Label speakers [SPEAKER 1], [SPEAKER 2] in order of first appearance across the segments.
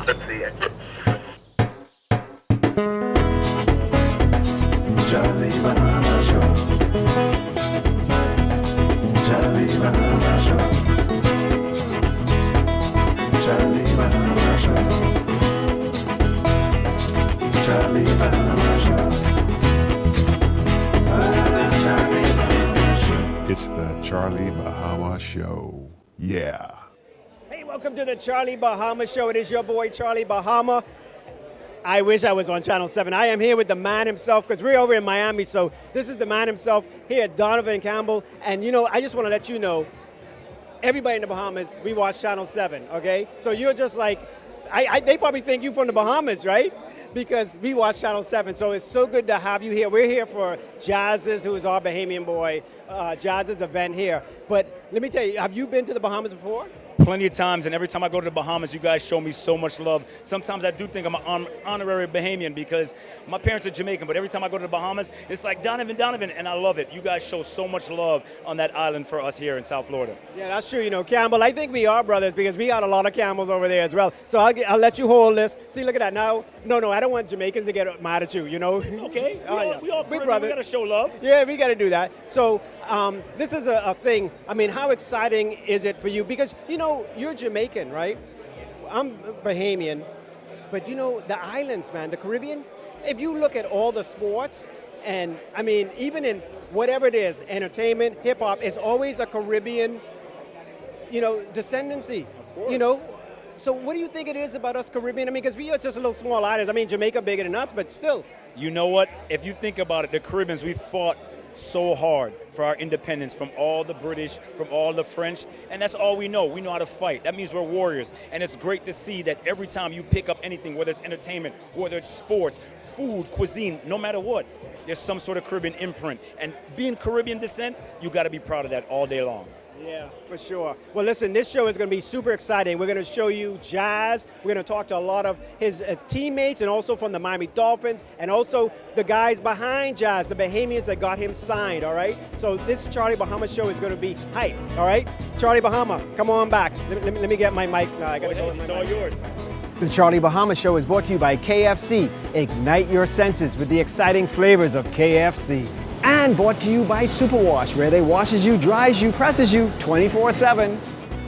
[SPEAKER 1] Let's see it.
[SPEAKER 2] Charlie Bahama Show. Charlie Bahama Show. Charlie Bahama Show. Charlie Bahama Show. Charlie Bahama Show.
[SPEAKER 3] It's the Charlie Bahama Show. Yeah.
[SPEAKER 4] Hey, welcome to the Charlie Bahama Show. It is your boy, Charlie Bahama. I wish I was on Channel 7. I am here with the man himself because we're over in Miami, so this is the man himself here at Donovan and Campbell. And, you know, I just want to let you know, everybody in the Bahamas, we watch Channel 7, okay? So you're just like, they probably think you're from the Bahamas, right? Because we watch Channel 7. So it's so good to have you here. We're here for Jazz's, who is our Bahamian boy, Jazz's event here. But let me tell you, have you been to the Bahamas before?
[SPEAKER 5] Plenty of times, and every time I go to the Bahamas, you guys show me so much love. Sometimes I do think I'm an honorary Bahamian because my parents are Jamaican, but every time I go to the Bahamas, it's like Donovan, and I love it. You guys show so much love on that island for us here in South Florida.
[SPEAKER 4] Yeah, that's true. You know, Campbell, I think we are brothers because we got a lot of Campbells over there as well. So I'll let you hold this. See, look at that. Now, no, I don't want Jamaicans to get mad at you, you know?
[SPEAKER 5] It's okay. We all
[SPEAKER 4] Big
[SPEAKER 5] Caribbean.
[SPEAKER 4] brother.
[SPEAKER 5] We got to show love.
[SPEAKER 4] Yeah, we got to do that. So this is a thing. I mean, how exciting is it for you? Because, you know, you're Jamaican, right? I'm Bahamian. But, you know, the islands, man, the Caribbean, if you look at all the sports, and, I mean, even in whatever it is, entertainment, hip-hop, it's always a Caribbean, you know, descendancy, you know? So what do you think it is about us Caribbean? I mean, because we are just a little small islands. I mean, Jamaica bigger than us, but still.
[SPEAKER 5] You know what? If you think about it, the Caribbeans, we fought so hard for our independence from all the British, from all the French, and that's all we know. We know how to fight. That means we're warriors, and it's great to see that every time you pick up anything, whether it's entertainment, whether it's sports, food, cuisine, no matter what, there's some sort of Caribbean imprint. And being Caribbean descent, you got to be proud of that all day long.
[SPEAKER 4] Yeah, for sure. Well, listen, this show is going to be super exciting. We're going to show you Jazz. We're going to talk to a lot of his teammates and also from the Miami Dolphins and also the guys behind Jazz, the Bahamians that got him signed, all right? So this Charlie Bahama show is going to be hype, all right? Charlie Bahama, come on back. Let me get my mic. I got to go.
[SPEAKER 5] It's all yours.
[SPEAKER 4] The Charlie Bahama Show is brought to you by KFC. Ignite your senses with the exciting flavors of KFC. And brought to you by Superwash, where they washes you, dries you, presses you 24/7.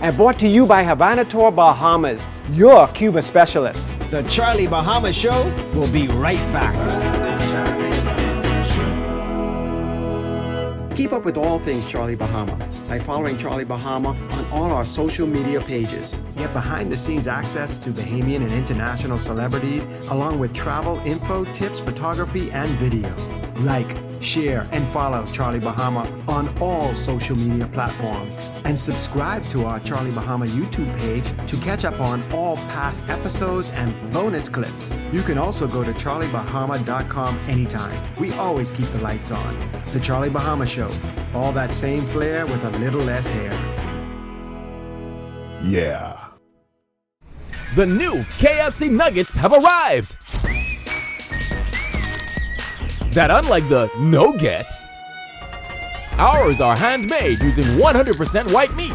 [SPEAKER 4] And brought to you by Havana Tour Bahamas, your Cuba specialist. The Charlie Bahama Show will be right back. Keep up with all things Charlie Bahama by following Charlie Bahama on all our social media pages. Get behind-the-scenes access to Bahamian and international celebrities, along with travel, info, tips, photography, and video. Like, share, and follow Charlie Bahama on all social media platforms. And subscribe to our Charlie Bahama YouTube page to catch up on all past episodes and bonus clips. You can also go to charliebahama.com anytime. We always keep the lights on. The Charlie Bahama Show. All that same flair with a little less hair.
[SPEAKER 3] Yeah.
[SPEAKER 6] The new KFC nuggets have arrived. That unlike the no-gets, ours are handmade using 100% white meat.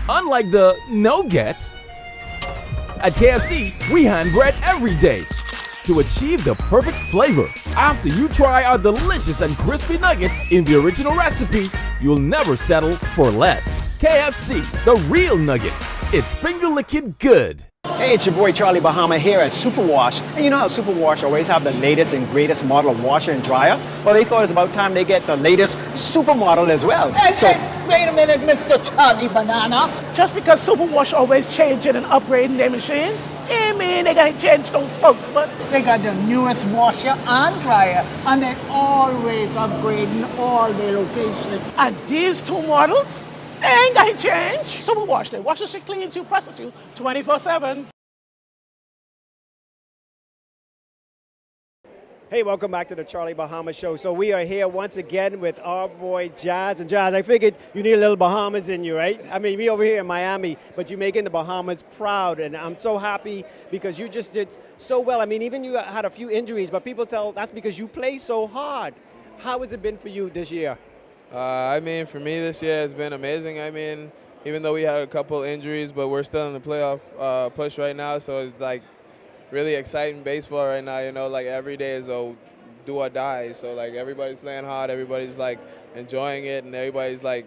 [SPEAKER 6] Unlike the no-gets, at KFC, we hand bread every day to achieve the perfect flavor. After you try our delicious and crispy nuggets in the original recipe, you'll never settle for less. KFC, the real nuggets. It's finger-licking good.
[SPEAKER 4] Hey, it's your boy Charlie Bahama here at Superwash. And you know how Superwash always have the latest and greatest model of washer and dryer? Well, they thought it's about time they get the latest supermodel as well.
[SPEAKER 7] Hey, wait a minute, Mr. Charlie Banana. Just because Superwash always changing and upgrading their machines, I mean they gotta change those spokes, but they got the newest washer and dryer, and they always upgrading all their locations. And these two models, they ain't gonna change. Superwash, they washes you, cleans you, presses you 24/7.
[SPEAKER 4] Hey, welcome back to the Charlie Bahama Show. So we are here once again with our boy Jazz. And Jazz, I figured you need a little Bahamas in you, right? I mean, we over here in Miami, but you're making the Bahamas proud. And I'm so happy because you just did so well. I mean, even you had a few injuries, but people tell that's because you play so hard. How has it been for you this year?
[SPEAKER 8] I mean, for me this year has been amazing. I mean, even though we had a couple injuries, but we're still in the playoff push right now. So it's like really exciting baseball right now. You know, like every day is a do or die. So like everybody's playing hard, everybody's like enjoying it, and everybody's like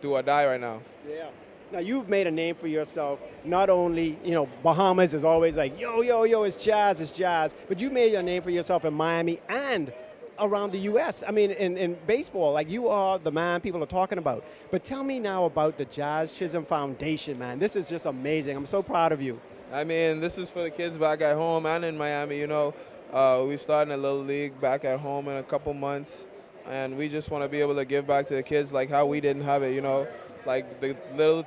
[SPEAKER 8] do or die right now.
[SPEAKER 4] Yeah. Now, you've made a name for yourself. Not only, Bahamas is always like, yo, yo, yo, it's jazz. But you made a name for yourself in Miami and around the U.S. I mean, in baseball, like you are the man people are talking about. But tell me now about the Jazz Chisholm Foundation, man. This is just amazing. I'm so proud of you.
[SPEAKER 8] I mean, this is for the kids back at home and in Miami. We're starting a little league back at home in a couple months, and we just want to be able to give back to the kids like how we didn't have it, like the little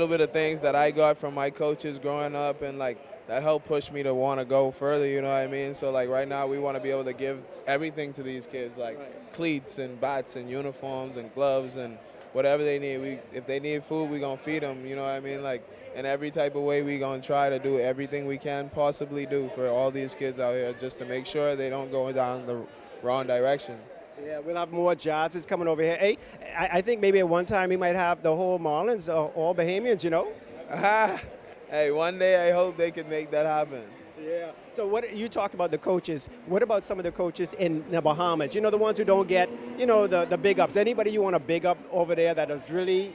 [SPEAKER 8] bit of things that I got from my coaches growing up, and like that helped push me to want to go further, you know what I mean? So like right now we want to be able to give everything to these kids, like cleats and bats and uniforms and gloves and whatever they need. If they need food, we're going to feed them, you know what I mean? Like in every type of way, we're going to try to do everything we can possibly do for all these kids out here just to make sure they don't go down the wrong direction.
[SPEAKER 4] Yeah, we'll have more Jazzes coming over here. Hey, I think maybe at one time we might have the whole Marlins, all Bahamians,
[SPEAKER 8] Hey, one day I hope they can make that happen.
[SPEAKER 4] Yeah. So what you talked about the coaches. What about some of the coaches in the Bahamas? The ones who don't get, the big ups. Anybody you want to big up over there that has really,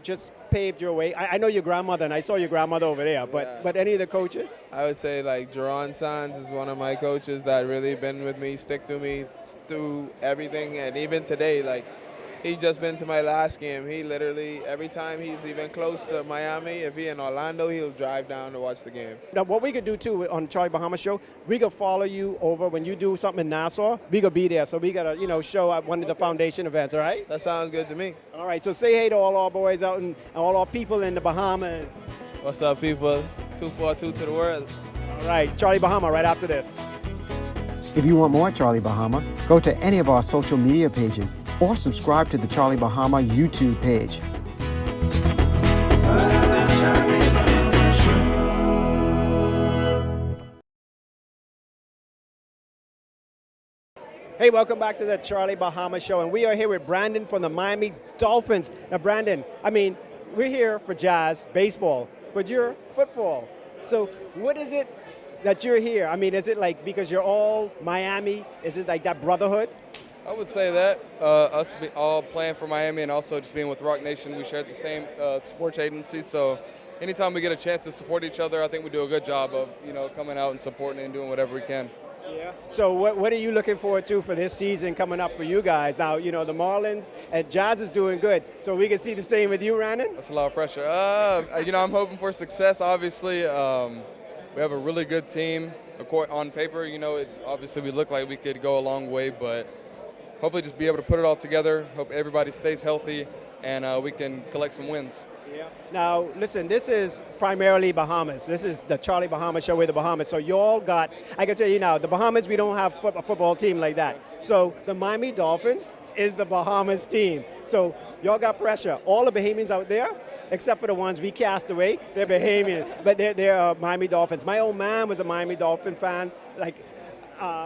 [SPEAKER 4] just paved your way? I know your grandmother, and I saw your grandmother over there. But any of the coaches?
[SPEAKER 8] I would say like Geron Sands is one of my coaches that really been with me, stick to me through everything, and even today, like. He just been to my last game. He literally, every time he's even close to Miami, if he in Orlando, he'll drive down to watch the game.
[SPEAKER 4] Now, what we could do, too, on Charlie Bahama Show, we could follow you over when you do something in Nassau. We could be there, so we got to, show at one of the foundation events, all right?
[SPEAKER 8] That sounds good to me.
[SPEAKER 4] All right, so say hey to all our boys out and all our people in the Bahamas.
[SPEAKER 8] What's up, people? 242 to the world.
[SPEAKER 4] All right, Charlie Bahama right after this. If you want more Charlie Bahama, go to any of our social media pages or subscribe to the Charlie Bahama YouTube page. Hey, welcome back to the Charlie Bahama Show, and we are here with Brandon from the Miami Dolphins. Now, Brandon, we're here for jazz, baseball, but you're football. So what is it that you're here? Is it like because you're all Miami? Is it like that brotherhood?
[SPEAKER 1] I would say that. All playing for Miami and also just being with Rock Nation, we share the same sports agency. So anytime we get a chance to support each other, I think we do a good job of, coming out and supporting and doing whatever we can.
[SPEAKER 4] Yeah. So what are you looking forward to for this season coming up for you guys? Now, the Marlins and Jazz is doing good. So we can see the same with you, Brandon?
[SPEAKER 1] That's a lot of pressure. I'm hoping for success, obviously. We have a really good team. On paper, obviously we look like we could go a long way, but hopefully just be able to put it all together. Hope everybody stays healthy and we can collect some wins.
[SPEAKER 4] Yeah. Now, listen, this is primarily Bahamas. This is the Charlie Bahama Show with the Bahamas. So you all I can tell you now, the Bahamas, we don't have a football team like that. So the Miami Dolphins is the Bahamas team. So y'all got pressure. All the Bahamians out there, except for the ones we cast away, they're Bahamian, but they're Miami Dolphins. My old man was a Miami Dolphin fan,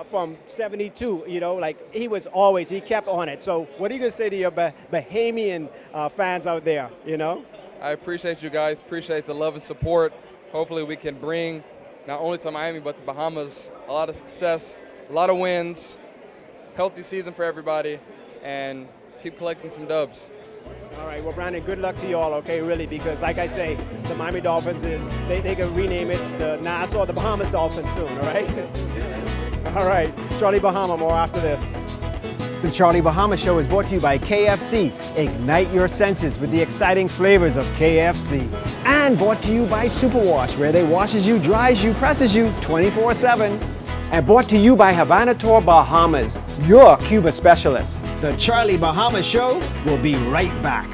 [SPEAKER 4] from 72, he kept on it. So what are you going to say to your Bahamian fans out there,
[SPEAKER 1] I appreciate you guys, appreciate the love and support. Hopefully we can bring not only to Miami but to Bahamas a lot of success, a lot of wins, healthy season for everybody, and keep collecting some dubs.
[SPEAKER 4] All right, well, Brandon, good luck to you all, okay, really, because like I say, the Miami Dolphins they can rename it the Nassau, the Bahamas Dolphins soon, all right? All right, Charlie Bahama, more after this. The Charlie Bahama Show is brought to you by KFC. Ignite your senses with the exciting flavors of KFC. And brought to you by Superwash, where they washes you, dries you, presses you 24/7. And brought to you by Havana Tour Bahamas, your Cuba specialist. The Charlie Bahama Show will be right back.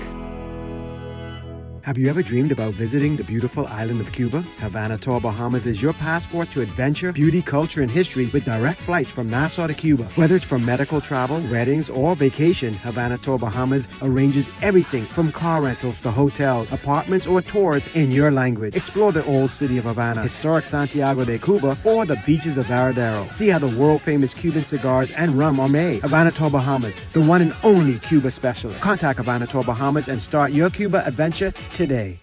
[SPEAKER 4] Have you ever dreamed about visiting the beautiful island of Cuba? Havana Tour Bahamas is your passport to adventure, beauty, culture, and history with direct flights from Nassau to Cuba. Whether it's for medical travel, weddings, or vacation, Havana Tour Bahamas arranges everything from car rentals to hotels, apartments, or tours in your language. Explore the old city of Havana, historic Santiago de Cuba, or the beaches of Varadero. See how the world-famous Cuban cigars and rum are made. Havana Tour Bahamas, the one and only Cuba specialist. Contact Havana Tour Bahamas and start your Cuba adventure today.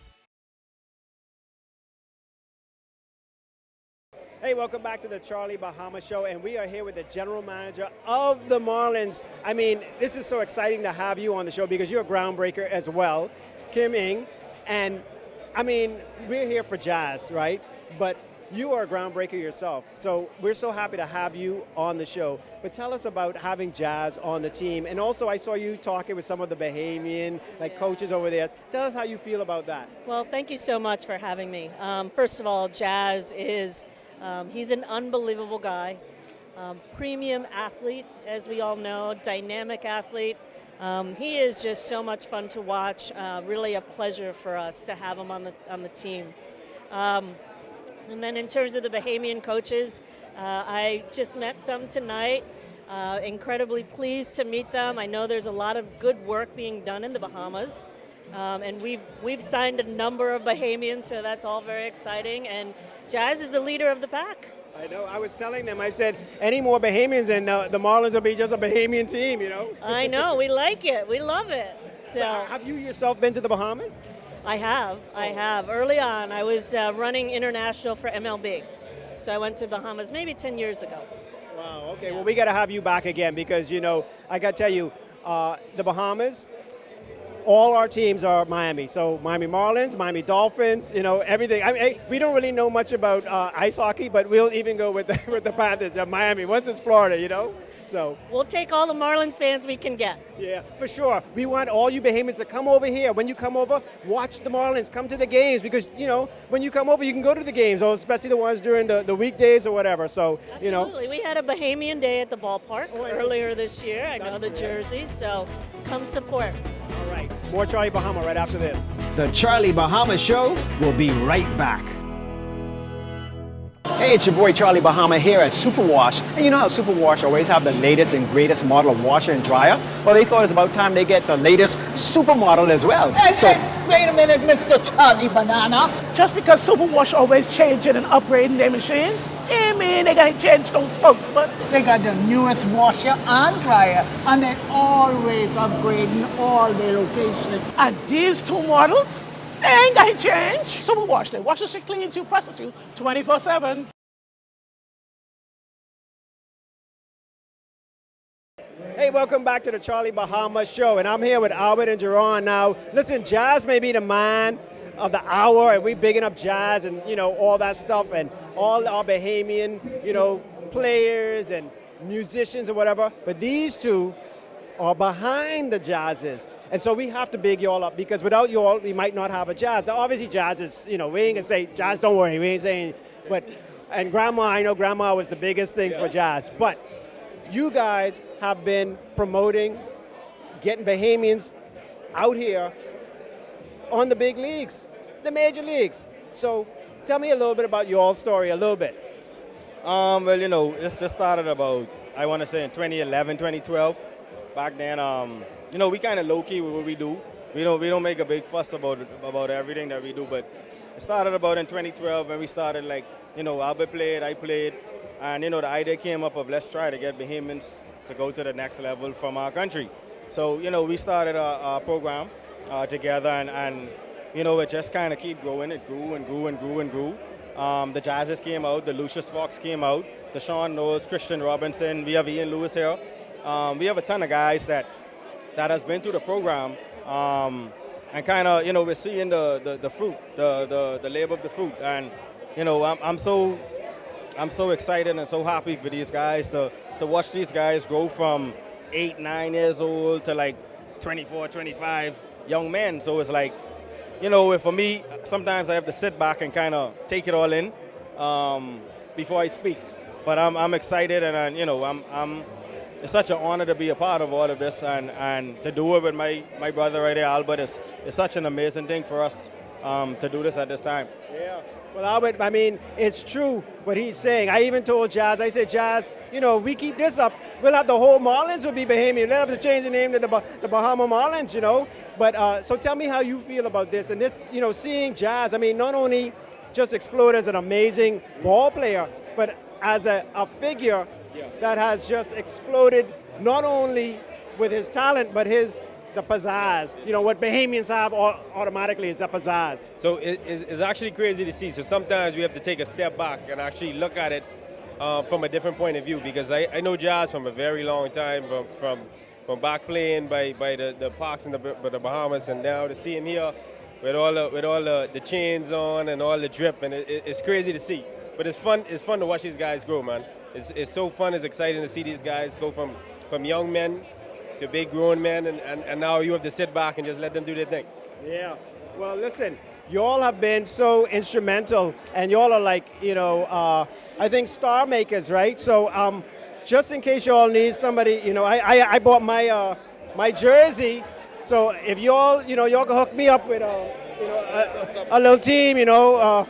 [SPEAKER 4] Hey, welcome back to the Charlie Bahama Show, and we are here with the general manager of the Marlins. I mean, this is so exciting to have you on the show because you're a groundbreaker as well, Kim Ng. And I mean, we're here for jazz, right? But you are a groundbreaker yourself. So we're so happy to have you on the show. But tell us about having jazz on the team. And also, I saw you talking with some of the Bahamian coaches over there. Tell us how you feel about that.
[SPEAKER 9] Well, thank you so much for having me. First of all, Jazz is, he's an unbelievable guy. Premium athlete, as we all know, dynamic athlete. He is just so much fun to watch. Really a pleasure for us to have him on the team. And then in terms of the Bahamian coaches, I just met some tonight. Incredibly pleased to meet them. I know there's a lot of good work being done in the Bahamas. And we've signed a number of Bahamians, so that's all very exciting. And Jazz is the leader of the pack.
[SPEAKER 4] I know. I was telling them, I said, any more Bahamians and the Marlins will be just a Bahamian team, you know?
[SPEAKER 9] I know. We like it. We love it. So
[SPEAKER 4] have you yourself been to the Bahamas?
[SPEAKER 9] I have. Early on, I was running international for MLB. So I went to Bahamas maybe 10 years ago.
[SPEAKER 4] Wow, okay. Yeah. Well, we got to have you back again because, you know, I got to tell you, the Bahamas, all our teams are Miami. So Miami Marlins, Miami Dolphins, you know, everything. I mean, we don't really know much about ice hockey, but we'll even go with the Panthers of Miami once it's Florida, you know. So
[SPEAKER 9] we'll take all the Marlins fans we can get.
[SPEAKER 4] Yeah, for sure. We want all you Bahamians to come over here. When you come over, watch the Marlins. Come to the games because, you know, when you come over, you can go to the games, or especially the ones during the weekdays or whatever. So,
[SPEAKER 9] Absolutely.
[SPEAKER 4] You know.
[SPEAKER 9] Absolutely. We had a Bahamian day at the ballpark earlier this year. I know the jerseys, so come support.
[SPEAKER 4] All right. More Charlie Bahama right after this.
[SPEAKER 10] The Charlie Bahama Show will be right back. Hey, it's your boy Charlie Bahama here at Superwash. And you know how Superwash always have the latest and greatest model of washer and dryer? Well, they thought it's about time they get the latest supermodel as well.
[SPEAKER 7] Hey, wait a minute, Mr. Charlie Banana. Just because Superwash always changing and upgrading their machines, I mean, they gotta change those spokes, but they got the newest washer and dryer, and they always upgrading all their locations. And these two models, they ain't gonna change. Superwash, they washes you, cleans you, presses you 24/7.
[SPEAKER 4] Hey, welcome back to the Charlie Bahama Show, and I'm here with Albert and Geron. Now, listen, Jazz may be the man of the hour, and we bigging up Jazz and, you know, all that stuff, and all our Bahamian, you know, players and musicians or whatever, but these two are behind the Jazzes. And so we have to big y'all up because without y'all, we might not have a Jazz. Now, obviously, Jazz is, you know, we ain't gonna say, Jazz, don't worry, we ain't saying, but, and Grandma, I know Grandma was the biggest thing for Jazz, but you guys have been promoting, getting Bahamians out here on the big leagues, the major leagues. So tell me a little bit about your story, a little bit.
[SPEAKER 11] Well, you know, this started about, I want to say in 2011, 2012. Back then, you know, we kind of low-key with what we do. We don't make a big fuss about everything that we do, but it started about in 2012 when we started, like, you know, Albert played, I played, and, you know, the idea came up of let's try to get Bahamians to go to the next level from our country. So, you know, we started a program together, and, you know, it just kind of keep growing. It grew and grew and grew and grew. The Jazzes came out, the Lucius Fox came out, the Sean Knowles, Christian Robinson, we have Ian Lewis here. We have a ton of guys that has been through the program, and kind of, you know, we're seeing the fruit, the labor of the fruit, and, you know, I'm so excited and so happy for these guys to watch these guys grow from 8, 9 years old to like 24, 25 young men. So it's like, you know, for me, sometimes I have to sit back and kind of take it all in before I speak. But I'm excited, and you know, it's such an honor to be a part of all of this, and to do it with my brother right here, Albert, is such an amazing thing for us to do this at this time.
[SPEAKER 4] Yeah. Well, Albert, I mean, it's true what he's saying. I even told Jazz, I said, Jazz, you know, if we keep this up, we'll have the whole Marlins will be Bahamian. They'll have to change the name to the Bahama Marlins, you know. But so tell me how you feel about this. And this, you know, seeing Jazz, I mean, not only just explode as an amazing ball player, but as a figure that has just exploded not only with his talent, but his
[SPEAKER 10] the pizzazz. You know, what Bahamians have automatically is the pizzazz.
[SPEAKER 12] So it's actually crazy to see. So sometimes we have to take a step back and actually look at it from a different point of view, because I know Jazz from a very long time, from back playing by the parks in the Bahamas, and now to see him here with all the chains on and all the drip, and it's crazy to see. But it's fun to watch these guys grow, man. It's so fun, it's exciting to see these guys go from young men to big grown men, and now you have to sit back and just let them do their thing.
[SPEAKER 10] Yeah. Well, listen, you all have been so instrumental, and you all are like, you know, I think star makers, right? So just in case you all need somebody, you know, I bought my jersey. So if you all, you know, y'all can hook me up with a little team, you know.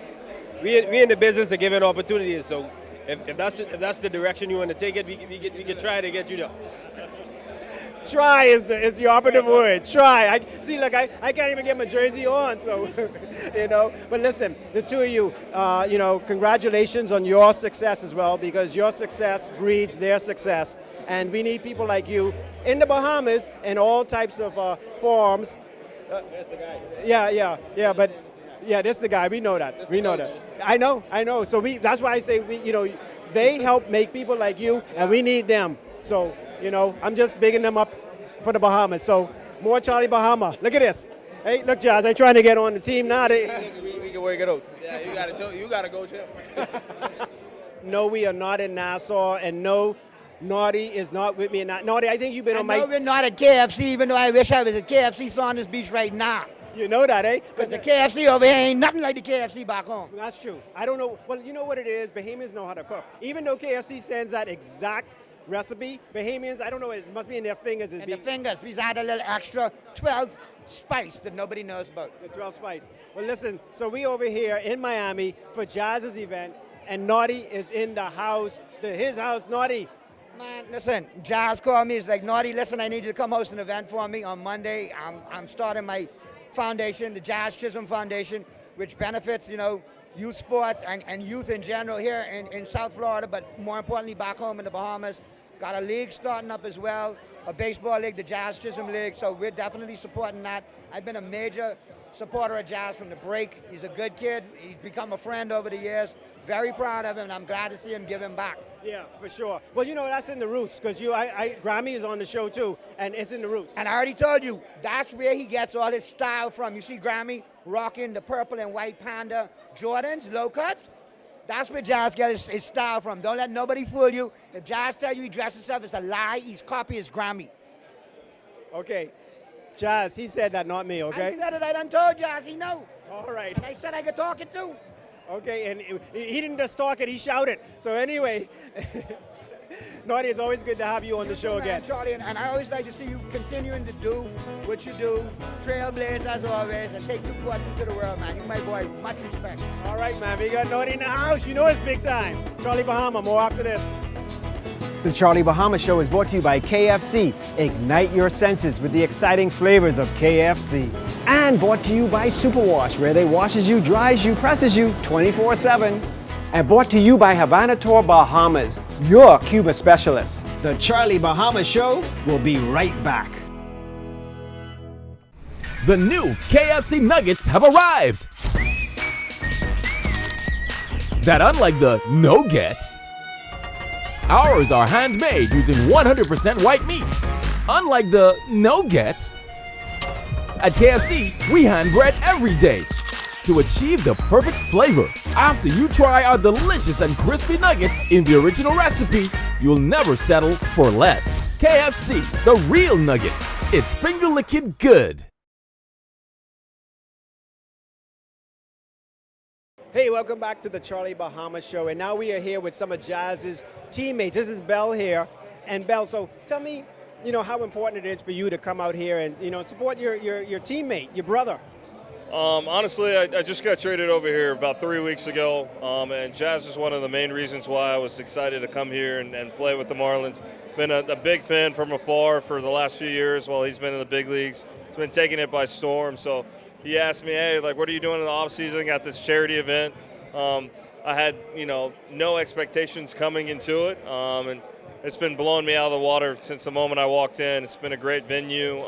[SPEAKER 12] We in the business of giving opportunities. So if that's the direction you want to take it, we can try to get you there.
[SPEAKER 10] Try is the operative word. Try. I can't even get my jersey on, so you know. But listen, the two of you, you know, congratulations on your success as well, because your success breeds their success, and we need people like you in the Bahamas in all types of forms.
[SPEAKER 12] That's the guy.
[SPEAKER 10] Yeah. But yeah, this is the guy. We know that. We know that. I know. So that's why I say you know, they help make people like you, and we need them. So. You know, I'm just bigging them up for the Bahamas. So, more Charlie Bahama. Look at this. Hey, look, Jazz, I'm trying to get on the team now.
[SPEAKER 8] We can work it out. Yeah, you got to go, Jim.
[SPEAKER 10] No, we are not in Nassau, and no, Naughty is not with me. Naughty, I think you've been on my...
[SPEAKER 7] No, we're not at KFC, even though I wish I was at KFC Saunders Beach right now.
[SPEAKER 10] You know that, eh?
[SPEAKER 7] But the KFC over here ain't nothing like the KFC back home.
[SPEAKER 10] That's true. I don't know. Well, you know what it is? Bahamians know how to cook. Even though KFC sends that exact recipe, Bahamians, I don't know, it must be in their fingers.
[SPEAKER 7] In the fingers, we add a little extra 12 spice that nobody knows about.
[SPEAKER 10] The 12 spice. Well, listen, so we over here in Miami for Jazz's event, and Naughty is in the house, his house. Naughty.
[SPEAKER 7] Man, listen, Jazz called me. He's like, Naughty, listen, I need you to come host an event for me on Monday. I'm starting my foundation, the Jazz Chisholm Foundation, which benefits, you know, youth sports and youth in general here in South Florida, but more importantly back home in the Bahamas. Got a league starting up as well, a baseball league, the Jazz Chisholm League, so we're definitely supporting that. I've been a major supporter of Jazz from the break. He's a good kid. He's become a friend over the years. Very proud of him, and I'm glad to see him give him back.
[SPEAKER 10] Yeah, for sure. Well, you know, that's in the roots, because Grammy is on the show too, and it's in the roots.
[SPEAKER 7] And I already told you, that's where he gets all his style from. You see Grammy rocking the purple and white Panda Jordans, low cuts. That's where Jazz gets his style from. Don't let nobody fool you. If Jazz tells you he dresses himself, it's a lie. He's copying his Grammy.
[SPEAKER 10] Okay. Jazz, he said that, not me, okay?
[SPEAKER 7] I said it. I done told Jazz. He know.
[SPEAKER 10] All right.
[SPEAKER 7] And I said I could talk it too.
[SPEAKER 10] Okay, and he didn't just talk it, he shouted. So anyway, Naughty, it's always good to have you on the show again.
[SPEAKER 7] Charlie, and I always like to see you continuing to do what you do, trailblaze as always, and take 242 to the world, man. You my boy, much respect.
[SPEAKER 10] All right, man, we got Naughty in the house. You know it's big time. Charlie Bahama, more after this. The Charlie Bahama Show is brought to you by KFC. Ignite your senses with the exciting flavors of KFC. And brought to you by Superwash, where they washes you, dries you, presses you 24/7. And brought to you by Havana Tour Bahamas, your Cuba specialist. The Charlie Bahama Show will be right back.
[SPEAKER 6] The new KFC nuggets have arrived. That unlike the no-gets, ours are handmade using 100% white meat. Unlike the no-gets, at KFC, we hand bread every day to achieve the perfect flavor. After you try our delicious and crispy nuggets in the original recipe, you'll never settle for less. KFC, the real nuggets. It's finger-licking good.
[SPEAKER 10] Hey, welcome back to the Charlie Bahama Show, and now we are here with some of Jazz's teammates. This is Bell here, and Bell, so tell me, you know, how important it is for you to come out here and, you know, support your teammate, your brother.
[SPEAKER 13] Honestly, I just got traded over here about 3 weeks ago, and Jazz is one of the main reasons why I was excited to come here and play with the Marlins. Been a big fan from afar for the last few years while he's been in the big leagues. He's been taking it by storm, so he asked me, hey, like, what are you doing in the offseason at this charity event? I had, you know, no expectations coming into it, and it's been blowing me out of the water since the moment I walked in. It's been a great venue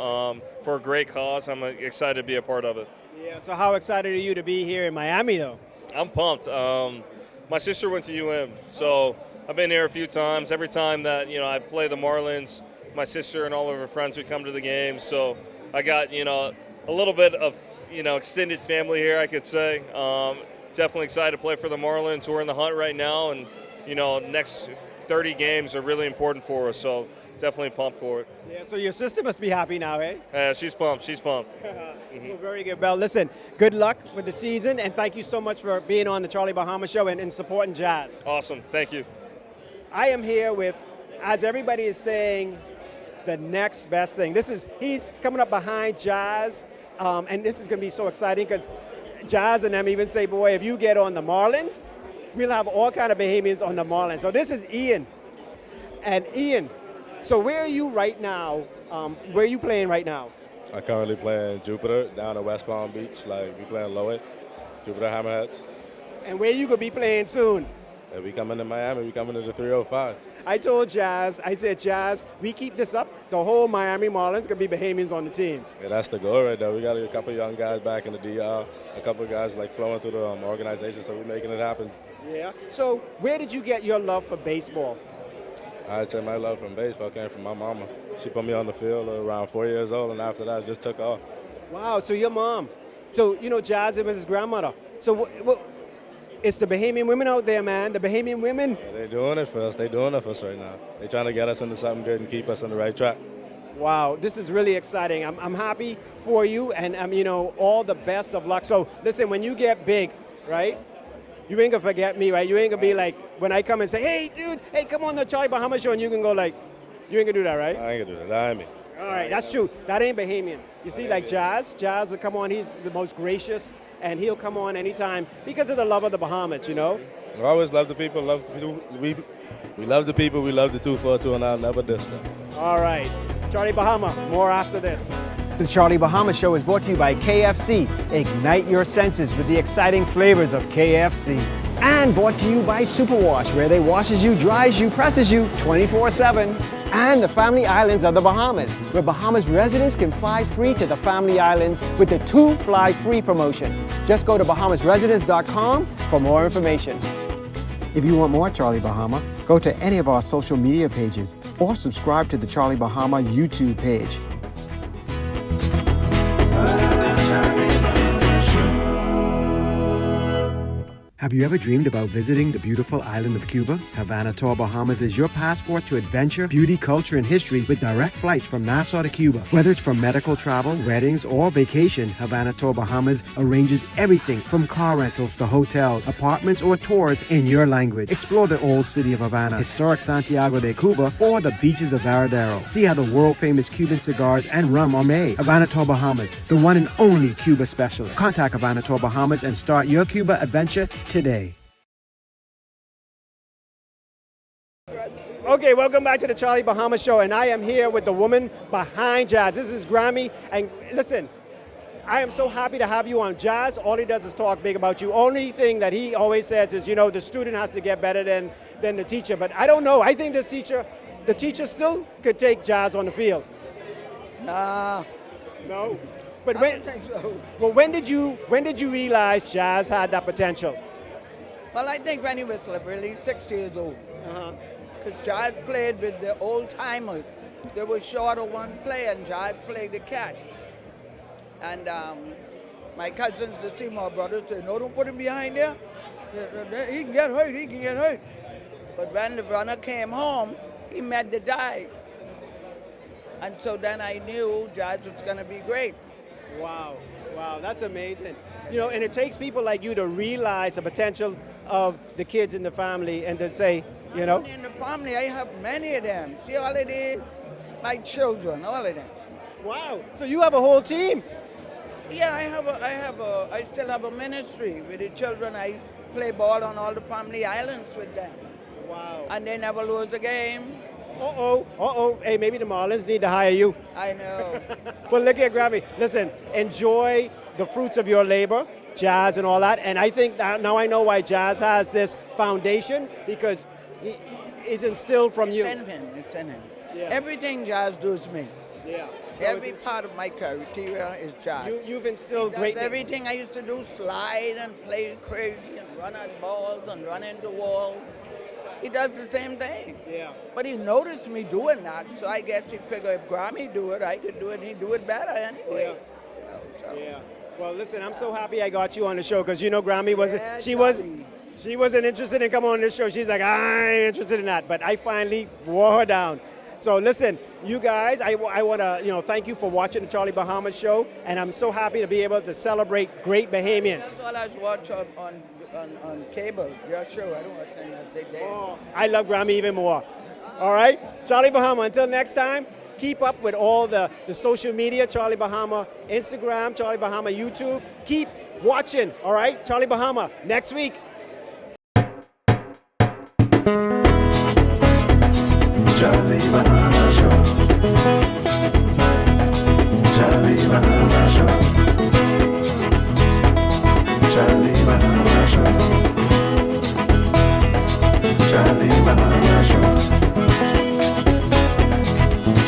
[SPEAKER 13] for a great cause. I'm excited to be a part of it.
[SPEAKER 10] Yeah, so how excited are you to be here in Miami, though?
[SPEAKER 13] I'm pumped. My sister went to UM, so I've been here a few times. Every time that, I play the Marlins, my sister and all of her friends would come to the games. So I got, a little bit of, extended family here, I could say. Definitely excited to play for the Marlins. We're in the hunt right now, and, next 30 games are really important for us, so definitely pumped for it.
[SPEAKER 10] Yeah, so your sister must be happy now, eh?
[SPEAKER 13] She's pumped. Well,
[SPEAKER 10] very good, Bell. Listen, good luck with the season, and thank you so much for being on the Charlie Bahama Show and supporting Jazz.
[SPEAKER 13] Awesome. Thank you.
[SPEAKER 10] I am here with, as everybody is saying, the next best thing. He's coming up behind Jazz, and this is going to be so exciting because Jazz and them even say, boy, if you get on the Marlins, we'll have all kind of Bahamians on the Marlins. So this is Ian. And Ian, so where are you right now? Where are you playing right now?
[SPEAKER 14] I currently play in Jupiter down at West Palm Beach. We play in Lowett, Jupiter Hammerheads.
[SPEAKER 10] And where you going to be playing soon?
[SPEAKER 14] If we coming to Miami, we coming to the 305.
[SPEAKER 10] I told Jazz, I said, Jazz, we keep this up, the whole Miami Marlins going to be Bahamians on the team.
[SPEAKER 14] Yeah, that's the goal right there. We got a couple young guys back in the DR, a couple of guys flowing through the organization, so we're making it happen.
[SPEAKER 10] Yeah. So where did you get your love for baseball?
[SPEAKER 14] I'd say my love from baseball came from my mama. She put me on the field around 4 years old, and after that, I just took off.
[SPEAKER 10] Wow, so your mom. So, Jazz, it was his grandmother. So it's the Bahamian women out there, man. The Bahamian women.
[SPEAKER 14] Yeah, they're doing it for us. They're doing it for us right now. They're trying to get us into something good and keep us on the right track.
[SPEAKER 10] Wow, this is really exciting. I'm happy for you, and all the best of luck. So, listen, when you get big, right, you ain't gonna forget me, right? You ain't gonna be like, when I come and say, hey, dude, hey, come on the Charlie Bahama Show, and you can go like, you ain't gonna do that, right?
[SPEAKER 14] I ain't gonna do that. That ain't me.
[SPEAKER 10] All right, that's true. That ain't Bahamians. You see, like Jazz will come on, he's the most gracious, and he'll come on anytime because of the love of the Bahamas,
[SPEAKER 14] We always love the people, we love the people, we love the 242, and I'll never diss them.
[SPEAKER 10] All right, Charlie Bahama, more after this. The Charlie Bahama Show is brought to you by KFC. Ignite your senses with the exciting flavors of KFC. And brought to you by Superwash, where they washes you, dries you, presses you 24/7. And the Family Islands of the Bahamas, where Bahamas residents can fly free to the Family Islands with the 2 Fly Free promotion. Just go to bahamasresidents.com for more information. If you want more Charlie Bahama, go to any of our social media pages or subscribe to the Charlie Bahama YouTube page. Have you ever dreamed about visiting the beautiful island of Cuba? Havana Tour Bahamas is your passport to adventure, beauty, culture, and history with direct flights from Nassau to Cuba. Whether it's for medical travel, weddings, or vacation, Havana Tour Bahamas arranges everything from car rentals to hotels, apartments, or tours in your language. Explore the old city of Havana, historic Santiago de Cuba, or the beaches of Varadero. See how the world-famous Cuban cigars and rum are made. Havana Tour Bahamas, the one and only Cuba specialist. Contact Havana Tour Bahamas and start your Cuba adventure today. Okay, welcome back to the Charlie Bahama Show, and I am here with the woman behind Jazz. This is Grammy, and listen, I am so happy to have you on. Jazz, all he does is talk big about you. Only thing that he always says is, the student has to get better than the teacher, but I don't know. I think the teacher still could take Jazz on the field.
[SPEAKER 15] Nah.
[SPEAKER 10] No? But
[SPEAKER 15] I don't think so.
[SPEAKER 10] Well, when did you realize Jazz had that potential?
[SPEAKER 15] Well, I think when he was really 6 years old. Because Jazz played with the old-timers. They were short of one player, and Jazz played the catch. And my cousins, the Seymour brothers, said, no, don't put him behind there. He can get hurt, But when the runner came home, he met the die. And so then I knew Jazz was going to be great.
[SPEAKER 10] Wow, that's amazing. And it takes people like you to realize the potential of the kids in the family and to say,
[SPEAKER 15] In the family, I have many of them. See, all it is, my children, all of them.
[SPEAKER 10] Wow, so you have a whole team?
[SPEAKER 15] Yeah, I still have a ministry with the children. I play ball on all the family islands with them.
[SPEAKER 10] Wow.
[SPEAKER 15] And they never lose a game.
[SPEAKER 10] Hey, maybe the Marlins need to hire you.
[SPEAKER 15] I know.
[SPEAKER 10] Well, look here, Grammy. Listen, enjoy the fruits of your labor, Jazz and all that. And I think that now I know why Jazz has this foundation, because is instilled from you.
[SPEAKER 15] It's in him. It's in him.
[SPEAKER 10] Yeah.
[SPEAKER 15] Everything Jazz does me.
[SPEAKER 10] Yeah. So
[SPEAKER 15] Every part of my criteria is Jazz.
[SPEAKER 10] You've instilled
[SPEAKER 15] He does
[SPEAKER 10] greatness.
[SPEAKER 15] everything I used to do, slide and play crazy and run at balls and run into walls. He does the same thing.
[SPEAKER 10] Yeah.
[SPEAKER 15] But he noticed me doing that, so I guess he figured if Grammy do it, I could do it, and he'd do it better anyway.
[SPEAKER 10] Yeah. Well, listen, I'm so happy I got you on the show because you know Grammy wasn't.
[SPEAKER 15] Yeah,
[SPEAKER 10] She wasn't interested in coming on this show. She's like, I ain't interested in that. But I finally wore her down. So listen, you guys, I want to thank you for watching the Charlie Bahama Show, and I'm so happy to be able to celebrate great Bahamians.
[SPEAKER 15] That's all I watch on cable, your show. I don't watch anything that they did.
[SPEAKER 10] I love Grammy even more. All right, Charlie Bahama. Until next time, keep up with all the social media, Charlie Bahama Instagram, Charlie Bahama YouTube. Keep watching. All right, Charlie Bahama next week.
[SPEAKER 2] Charlie Bahama Show. Charlie Bahama Show. Charlie Bahama Show. Charlie Bahama Show.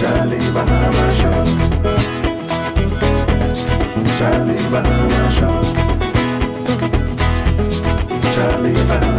[SPEAKER 2] Charlie Bahama Show. Charlie Bahama Show. Charlie Bahama